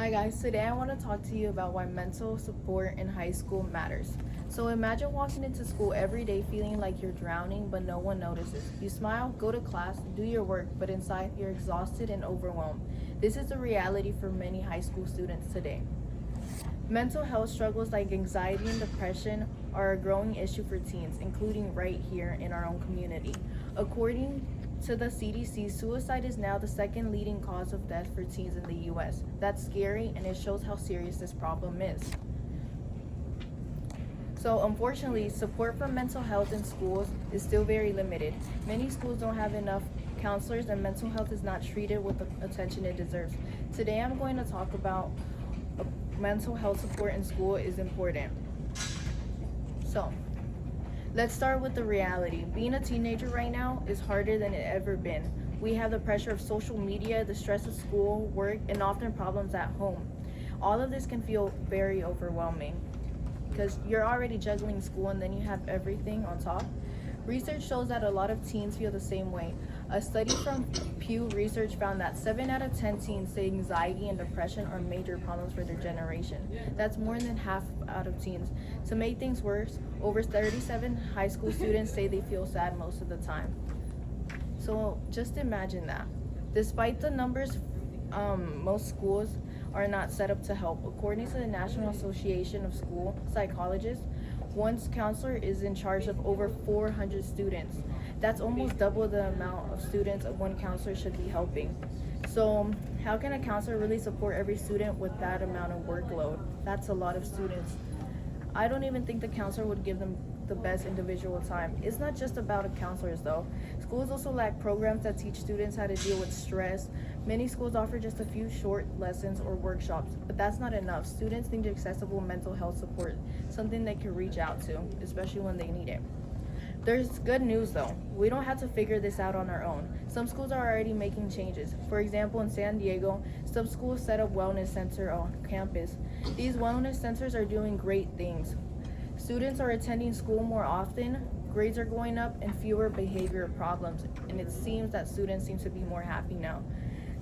Hi guys, today I want to talk to you about why mental support in high school matters. So imagine walking into school every day feeling like you're drowning but no one notices. You smile, go to class, do your work, but inside you're exhausted and overwhelmed. This is the reality for many high school students today. Mental health struggles like anxiety and depression are a growing issue for teens, including right here in our own community. According to the CDC, suicide is now the second leading cause of death for teens in the US. That's scary and it shows how serious this problem is. So, unfortunately, support for mental health in schools is still very limited. Many schools don't have enough counselors, and mental health is not treated with the attention it deserves. Today, I'm going to talk about mental health support in school is important. So, let's start with the reality. Being a teenager right now is harder than it ever been. We have the pressure of social media, the stress of school, work, and often problems at home. All of this can feel very overwhelming because you're already juggling school and then you have everything on top. Research shows that a lot of teens feel the same way. A study from Pew Research found that 7 out of 10 teens say anxiety and depression are major problems for their generation. That's more than half out of teens. To make things worse, over 37 high school students say they feel sad most of the time. So just imagine that. Despite the numbers, most schools are not set up to help. According to the National Association of School Psychologists, one counselor is in charge of over 400 students. That's almost double the amount of students one counselor should be helping. So how can a counselor really support every student with that amount of workload? That's a lot of students. I don't even think the counselor would give them the best individual time. It's not just about counselors though. Schools also lack programs that teach students how to deal with stress. Many schools offer just a few short lessons or workshops, but that's not enough. Students need accessible mental health support, something they can reach out to, especially when they need it. There's good news though. We don't have to figure this out on our own. Some schools are already making changes. For example, in San Diego, some schools set up wellness center on campus. These wellness centers are doing great things. Students are attending school more often, grades are going up, and fewer behavior problems. And it seems that students seem to be more happy now.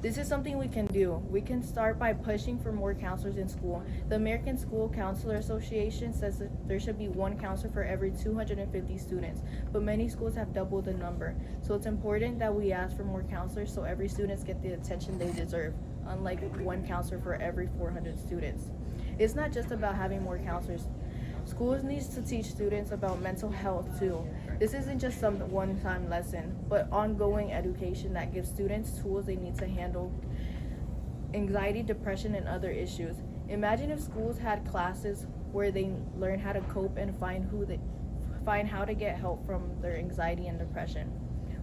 This is something we can do. We can start by pushing for more counselors in school. The American School Counselor Association says that there should be one counselor for every 250 students, but many schools have doubled the number. So it's important that we ask for more counselors so every student gets the attention they deserve, unlike one counselor for every 400 students. It's not just about having more counselors. Schools needs to teach students about mental health too. This isn't just some one-time lesson, but ongoing education that gives students tools they need to handle anxiety, depression, and other issues. Imagine if schools had classes where they learn how to cope and find how to get help from their anxiety and depression.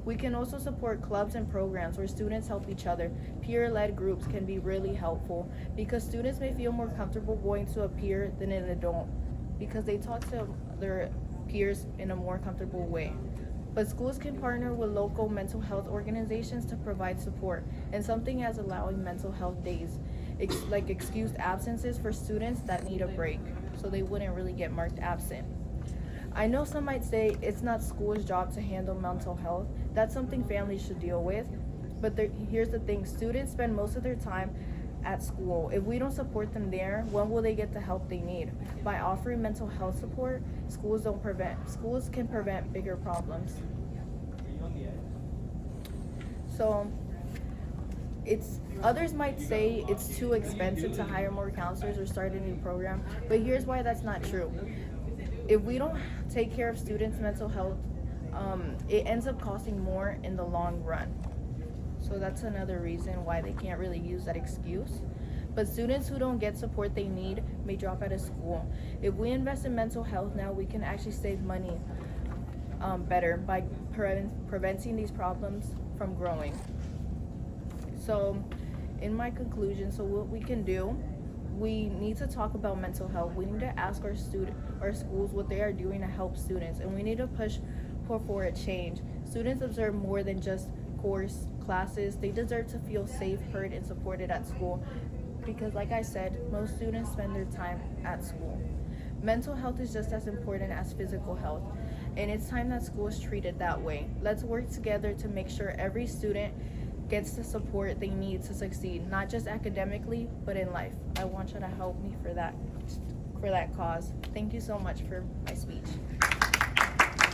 We can also support clubs and programs where students help each other. Peer-led groups can be really helpful because students may feel more comfortable going to a peer than an adult, because they talk to their peers in a more comfortable way. But schools can partner with local mental health organizations to provide support, and something as allowing mental health days, like excused absences for students that need a break, so they wouldn't really get marked absent. I know some might say it's not school's job to handle mental health. That's something families should deal with. But here's the thing, students spend most of their time at school. If we don't support them there, when will they get the help they need? By offering mental health support, schools can prevent bigger problems. So others might say it's too expensive to hire more counselors or start a new program, but here's why that's not true. If we don't take care of students' mental health, it ends up costing more in the long run. So that's another reason why they can't really use that excuse. But students who don't get support they need may drop out of school. If we invest in mental health now, we can actually save money better by preventing these problems from growing. So in my conclusion, so what we can do, we need to talk about mental health. We need to ask our schools what they are doing to help students, and we need to push for a change. Students deserve more than just course classes. They deserve to feel safe, heard, and supported at school because, like I said, most students spend their time at school. Mental health is just as important as physical health, and it's time that school is treated that way. Let's work together to make sure every student gets the support they need to succeed, not just academically, but in life. I want you to help me for that cause. Thank you so much for my speech.